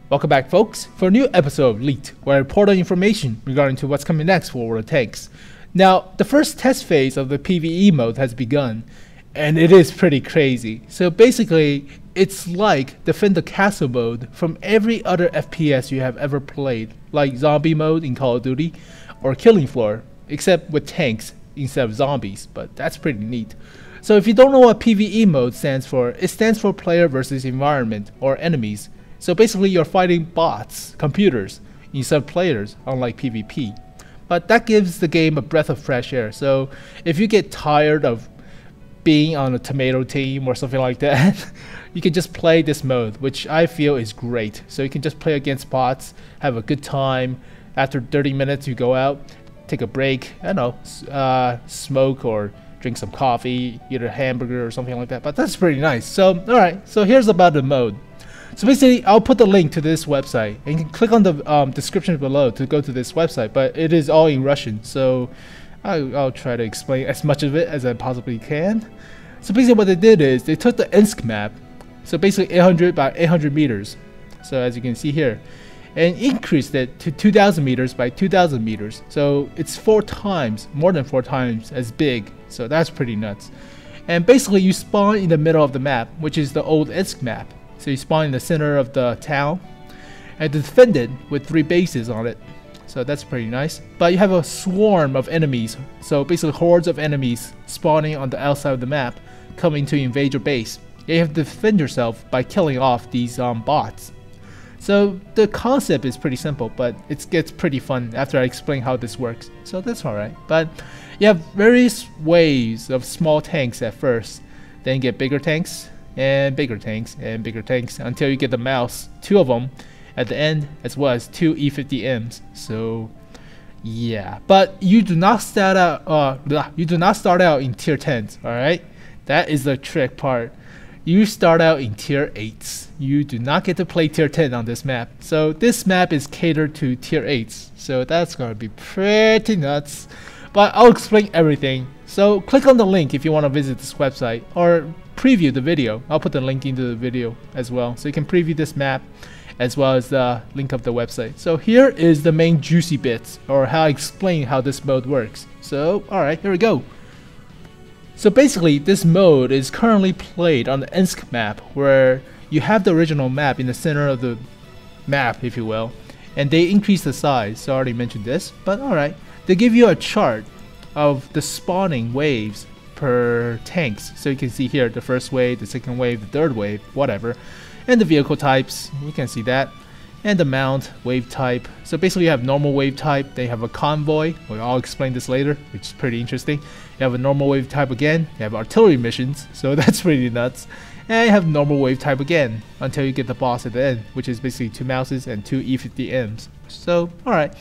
Welcome back, folks, for a new episode of Leaked, where I report on information regarding to what's coming next for World of Tanks. Now, the first test phase of the PVE mode has begun, and it is pretty crazy. So basically, it's like Defend the Castle mode from every other FPS you have ever played, like Zombie mode in Call of Duty, or Killing Floor, except with tanks instead of zombies, but that's pretty neat. So if you don't know what PVE mode stands for, it stands for Player versus Environment, or enemies. So basically you're fighting bots, computers, instead of players, unlike PvP. But that gives the game a breath of fresh air. So if you get tired of being on a tomato team or something like that, you can just play this mode, which I feel is great. So you can just play against bots, have a good time. After 30 minutes you go out, take a break, I don't know, smoke or drink some coffee, eat a hamburger or something like that. But that's pretty nice. So alright, so here's about the mode. So basically, I'll put the link to this website, and you can click on the description below to go to this website, but it is all in Russian, so I'll try to explain as much of it as I possibly can. So basically what they did is, they took the Ensk map, so basically 800 by 800 meters, so as you can see here, and increased it to 2,000 meters by 2,000 meters, so it's more than 4 times as big, so that's pretty nuts. And basically you spawn in the middle of the map, which is the old Ensk map. So you spawn in the center of the town and defend it with 3 bases on it. So that's pretty nice. But you have a swarm of enemies. So basically hordes of enemies spawning on the outside of the map coming to invade your base. You have to defend yourself by killing off these bots. So the concept is pretty simple, but it gets pretty fun after I explain how this works. So that's alright. But you have various waves of small tanks at first. Then you get bigger tanks. And bigger tanks until you get the mouse, 2 of them at the end, as well as 2 E50Ms. So yeah, but you do not start out in tier 10s. All right, that is the trick part. You start out in tier 8s. You do not get to play tier 10 on this map. So this map is catered to tier 8s. So that's gonna be pretty nuts. But I'll explain everything. So click on the link if you want to visit this website, or preview the video. I'll put the link into the video as well, so you can preview this map as well as the link of the website. So here is the main juicy bits, or how I explain how this mode works. So alright, here we go. So basically this mode is currently played on the Ensk map, where you have the original map in the center of the map, if you will, and they increase the size. So I already mentioned this, but alright, they give you a chart of the spawning waves per tanks. So you can see here the first wave, the second wave, the third wave, whatever. And the vehicle types, you can see that. And the mount, wave type. So basically you have normal wave type, they have a convoy. Well, I'll explain this later, which is pretty interesting. You have a normal wave type again, you have artillery missions, so that's pretty nuts. And you have normal wave type again, until you get the boss at the end, which is basically 2 mouses and 2 E50Ms. So, alright.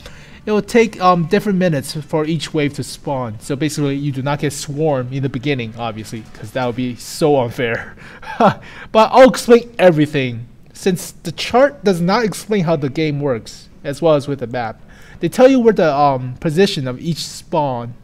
It will take different minutes for each wave to spawn. So basically you do not get swarmed in the beginning, obviously, because that would be so unfair. But I'll explain everything, since the chart does not explain how the game works, as well as with the map. They tell you where the position of each spawn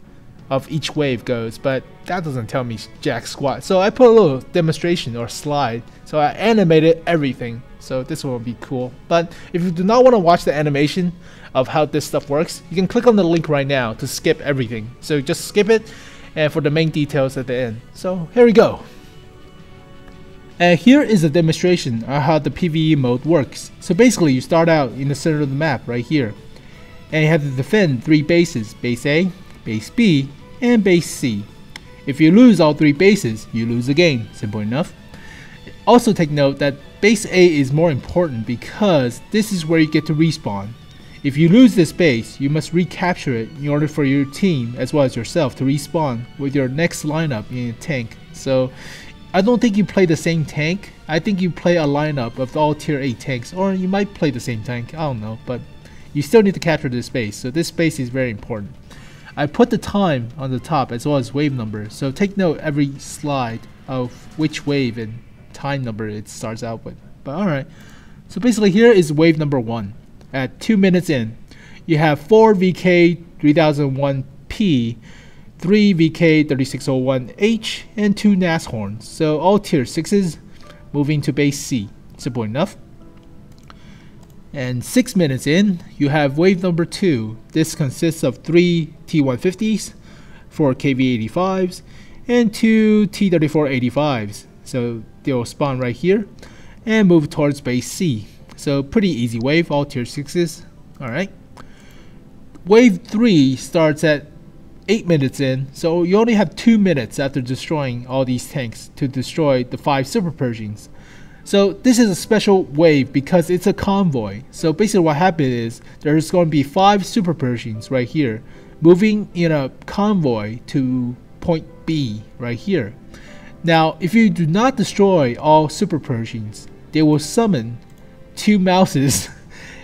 of each wave goes, but that doesn't tell me jack squat. So I put a little demonstration or slide, so I animated everything. So this will be cool. But if you do not want to watch the animation of how this stuff works, you can click on the link right now to skip everything. So just skip it, and for the main details at the end. So here we go. And here is a demonstration of how the PvE mode works. So basically you start out in the center of the map right here, and you have to defend 3 bases: base A, base B, and base C. If you lose all 3 bases, you lose the game. Simple enough. Also take note that base A is more important because this is where you get to respawn. If you lose this base, you must recapture it in order for your team as well as yourself to respawn with your next lineup in a tank. So I don't think you play the same tank. I think you play a lineup of all tier 8 tanks, or you might play the same tank, I don't know, but you still need to capture this base. So this base is very important. I put the time on the top as well as wave number, so take note every slide of which wave and time number it starts out with. But alright, so basically here is wave number 1. At 2 minutes in, you have 4 VK 3001P, 3 VK 3601H, and 2 Nashorns. So all tier 6s moving to base C. Simple enough. And 6 minutes in, you have wave number 2. This consists of 3 T150s, 4 KV85s, and 2 T3485s. So they'll spawn right here and move towards base C. So pretty easy wave, all tier 6s. Alright. Wave 3 starts at 8 minutes in, so you only have 2 minutes after destroying all these tanks to destroy the 5 Super Pershings. So this is a special wave because it's a convoy. So basically what happened is there's going to be 5 Super Pershings right here moving in a convoy to point B right here. Now if you do not destroy all Super Pershings, they will summon 2 mouses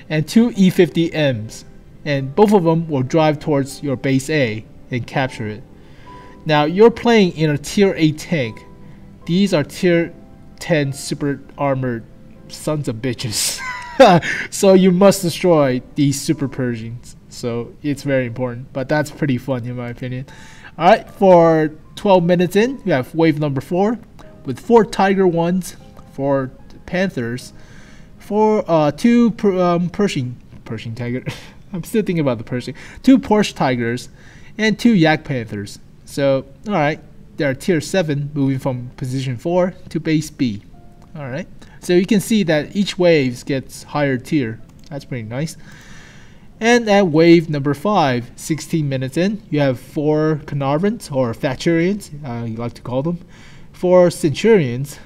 and 2 E50Ms, and both of them will drive towards your base A and capture it. Now you're playing in a tier 8 tank. These are tier 10 super armored sons of bitches. So you must destroy these Super Pershings. So it's very important, but that's pretty fun in my opinion. Alright, for 12 minutes in, you have wave number 4 with 4 Tiger 1s, 4 Panthers, 2 Pershing Tiger. I'm still thinking about the Pershing. 2 Porsche Tigers and 2 Yak Panthers. So, alright, they are tier 7 moving from position 4 to base B. Alright, so you can see that each wave gets higher tier. That's pretty nice. And at wave number 5, 16 minutes in, you have 4 Carnarvons, or Thatcherians, you like to call them, 4 Centurions,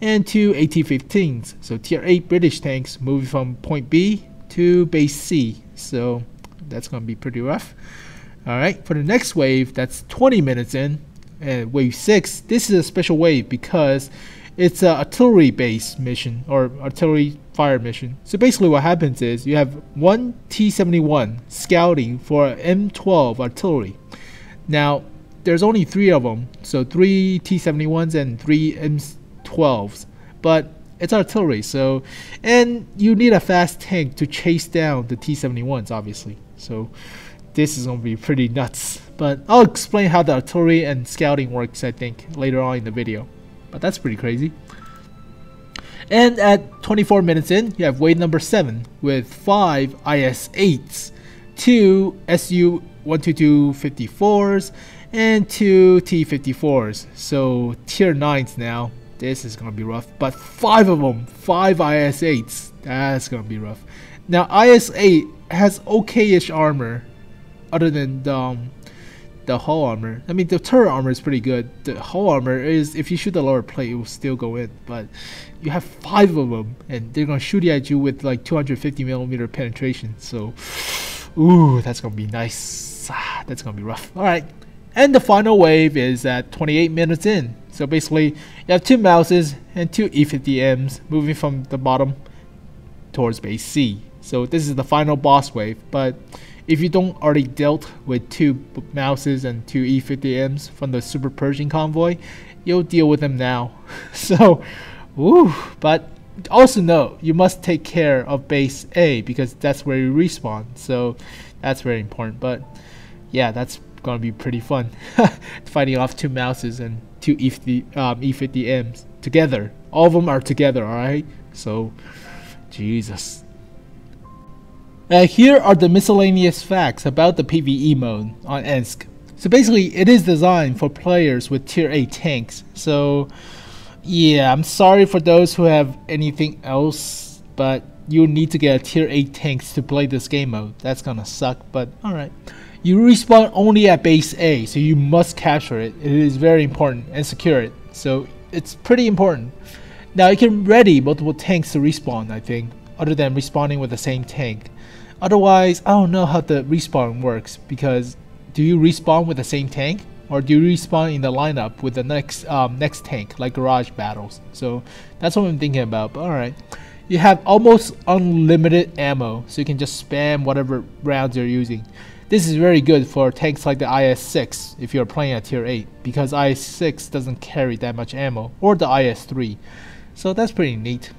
and 2 AT-15s. So tier 8 British tanks moving from point B to base C. So that's going to be pretty rough. Alright, for the next wave, that's 20 minutes in, and wave 6, this is a special wave because it's an artillery base mission, or artillery fire mission. So basically what happens is you have 1 T-71 scouting for M12 artillery. Now there's only 3 of them, so 3 T-71s and 3 M12s, but it's artillery, so, and you need a fast tank to chase down the T-71s obviously. So this is going to be pretty nuts, but I'll explain how the artillery and scouting works I think later on in the video. But that's pretty crazy. And at 24 minutes in, you have wave number 7 with 5 IS-8s, 2 Su-122-54s, and 2 T-54s. So tier 9s now. This is going to be rough. But 5 of them, 5 IS-8s. That's going to be rough. Now IS-8 has okay-ish armor other than the hull armor. I mean, the turret armor is pretty good. The hull armor is, if you shoot the lower plate, it will still go in. But you have 5 of them, and they're gonna shoot at you with like 250mm penetration. So, ooh, that's gonna be nice. That's gonna be rough. All right, and the final wave is at 28 minutes in. So basically, you have 2 mouses and 2 E50Ms moving from the bottom towards base C. So this is the final boss wave, but if you don't already dealt with 2 mouses and 2 E50Ms from the Super Pershing convoy, you'll deal with them now. So, woo! But also note, you must take care of base A because that's where you respawn. So that's very important. But yeah, that's gonna be pretty fun. Fighting off 2 mouses and 2 E50Ms together. All of them are together, alright? So, Jesus. Here are the miscellaneous facts about the PVE mode on Ensk. So basically, it is designed for players with tier 8 tanks. So yeah, I'm sorry for those who have anything else, but you need to get a tier 8 tanks to play this game mode. That's gonna suck, but alright. You respawn only at base A, so you must capture it. It is very important, and secure it. So it's pretty important. Now you can ready multiple tanks to respawn, I think, other than respawning with the same tank. Otherwise, I don't know how the respawn works, because do you respawn with the same tank, or do you respawn in the lineup with the next tank, like garage battles? So that's what I'm thinking about. But alright, you have almost unlimited ammo, so you can just spam whatever rounds you're using. This is very good for tanks like the IS-6 if you're playing at tier 8, because IS-6 doesn't carry that much ammo, or the IS-3. So that's pretty neat.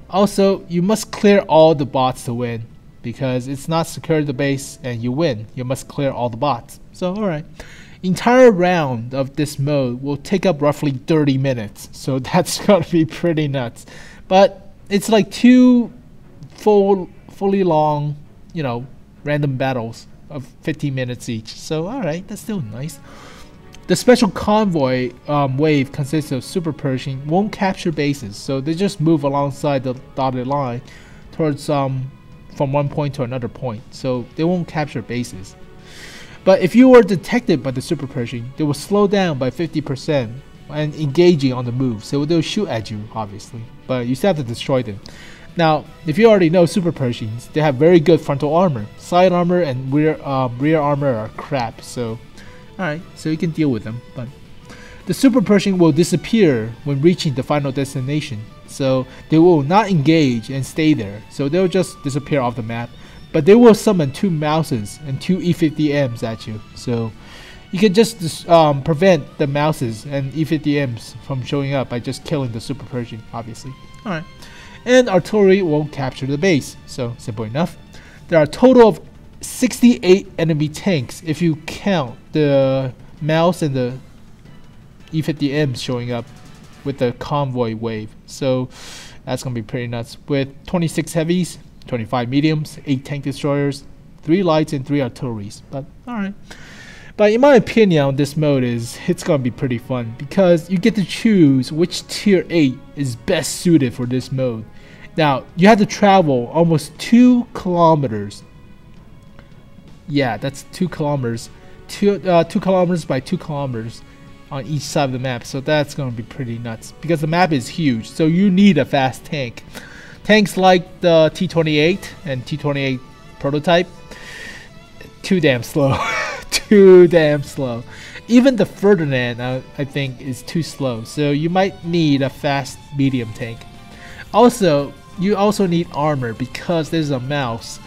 Also, you must clear all the bots to win, because it's not secure the base and you win. You must clear all the bots. So alright. Entire round of this mode will take up roughly 30 minutes. So that's gonna be pretty nuts. But it's like 2 fully long, you know, random battles of 15 minutes each. So alright, that's still nice. The special convoy wave consists of super Pershing, won't capture bases, so they just move alongside the dotted line towards from one point to another point, so they won't capture bases. But if you were detected by the super Pershing, they will slow down by 50% and engaging on the move, so they'll shoot at you obviously, but you still have to destroy them. Now, if you already know super Pershings, they have very good frontal armor. Side armor and rear armor are crap, so alright, so you can deal with them. But the super Pershing will disappear when reaching the final destination, so they will not engage and stay there, so they'll just disappear off the map. But they will summon 2 mouses and 2 E50Ms at you, so you can just prevent the mouses and E50Ms from showing up by just killing the super Pershing, obviously. Alright. And artillery won't capture the base, so simple enough. There are a total of 68 enemy tanks if you count the mouse and the E50Ms showing up with the convoy wave, so that's gonna be pretty nuts. With 26 heavies, 25 mediums, 8 tank destroyers, 3 lights and 3 artilleries. But alright. But in my opinion on this mode is it's gonna be pretty fun because you get to choose which tier 8 is best suited for this mode. Now you have to travel almost 2 kilometers. Yeah, that's 2 kilometers. 2 kilometers by 2 kilometers on each side of the map, so that's gonna be pretty nuts because the map is huge, so you need a fast tank. Tanks like the T28 and T28 prototype, too damn slow. Too damn slow. Even the Ferdinand I think is too slow, so you might need a fast medium tank. Also, you also need armor because there's a mouse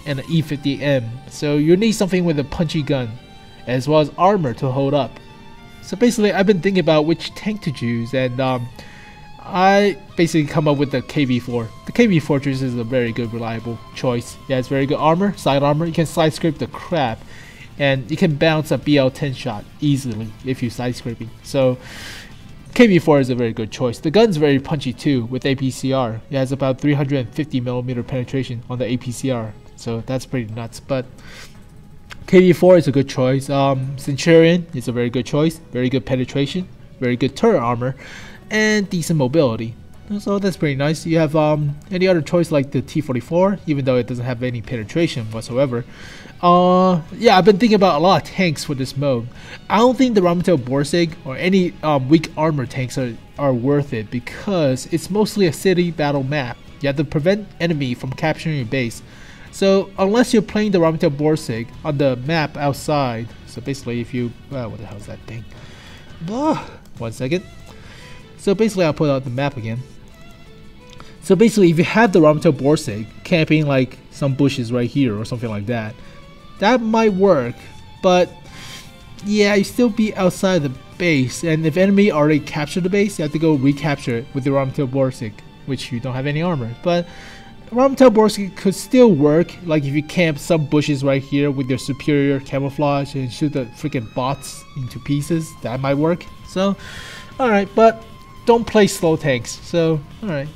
and an E50M, so you need something with a punchy gun as well as armor to hold up. So basically I've been thinking about which tank to choose, and I basically come up with the KV4. The KV Fortress is a very good reliable choice. Yeah, it's very good armor, side armor. You can side scrape the crap, and you can bounce a BL10 shot easily if you side scraping. So KV4 is a very good choice. The gun's very punchy too with APCR. It has about 350mm penetration on the APCR, so that's pretty nuts. But KV4 is a good choice. Centurion is a very good choice. Very good penetration, very good turret armor, and decent mobility. So that's pretty nice. You have any other choice like the T44, even though it doesn't have any penetration whatsoever. Yeah, I've been thinking about a lot of tanks for this mode. I don't think the Ramatel Borsig or any weak armor tanks are worth it because it's mostly a city battle map. You have to prevent enemy from capturing your base. So unless you're playing the Ramatel Borsig on the map outside, so basically if you what the hell is that thing? 1 second. So basically I'll put out the map again. So basically if you have the Ramatel Borsig camping like some bushes right here or something like that, that might work, but yeah, you still be outside the base, and if enemy already captured the base, you have to go recapture it with the Ramatel Borsig, which you don't have any armor. But Ramatel Borsig could still work, like if you camp some bushes right here with your superior camouflage and shoot the freaking bots into pieces, that might work. So, alright, but don't play slow tanks, so alright.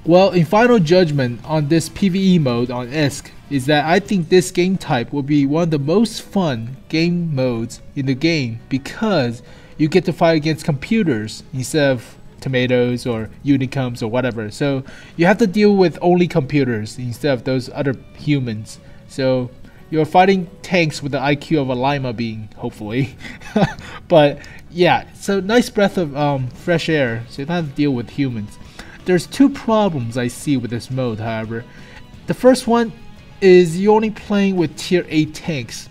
Well, in final judgment on this PvE mode on Ensk is that I think this game type will be one of the most fun game modes in the game because you get to fight against computers instead of tomatoes or unicums or whatever. So you have to deal with only computers instead of those other humans. So you're fighting tanks with the IQ of a lima being, hopefully. But yeah, so nice breath of fresh air, so you don't have to deal with humans. There's 2 problems I see with this mode, however. The first one is you're only playing with tier 8 tanks.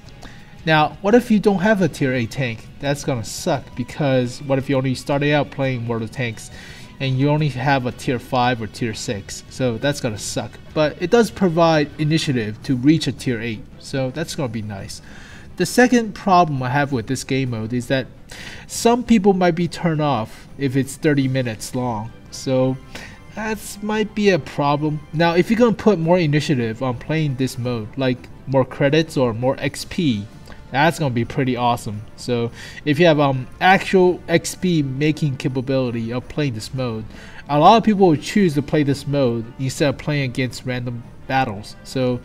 Now, what if you don't have a tier 8 tank? That's gonna suck, because what if you only started out playing World of Tanks and you only have a tier 5 or tier 6? So that's gonna suck. But it does provide initiative to reach a tier 8, so that's gonna be nice. The second problem I have with this game mode is that some people might be turned off if it's 30 minutes long. So that might be a problem. Now if you're gonna put more initiative on playing this mode, like more credits or more XP, That's gonna be pretty awesome. So if you have actual XP making capability of playing this mode, a lot of people will choose to play this mode instead of playing against random battles. So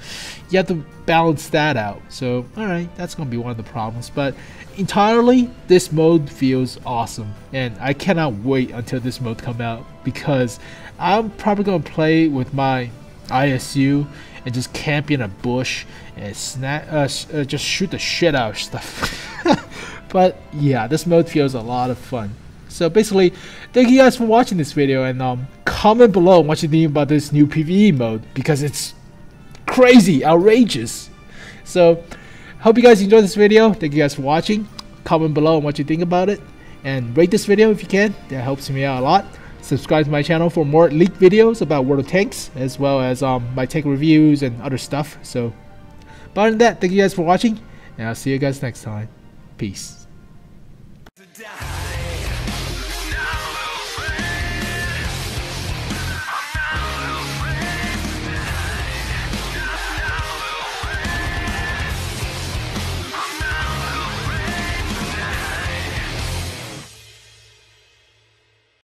you have to balance that out. So alright, that's gonna be one of the problems. But entirely, this mode feels awesome, and I cannot wait until this mode come out, because I'm probably gonna play with my ISU and just camp in a bush and just shoot the shit out of stuff. But yeah, this mode feels a lot of fun. So basically, thank you guys for watching this video, and comment below what you think about this new PvE mode, because it's crazy, outrageous. So hope you guys enjoyed this video. Thank you guys for watching. Comment below on what you think about it, and rate this video if you can. That helps me out a lot. Subscribe to my channel for more leaked videos about World of Tanks, as well as my tank reviews and other stuff. So, but other than that, thank you guys for watching, and I'll see you guys next time. Peace.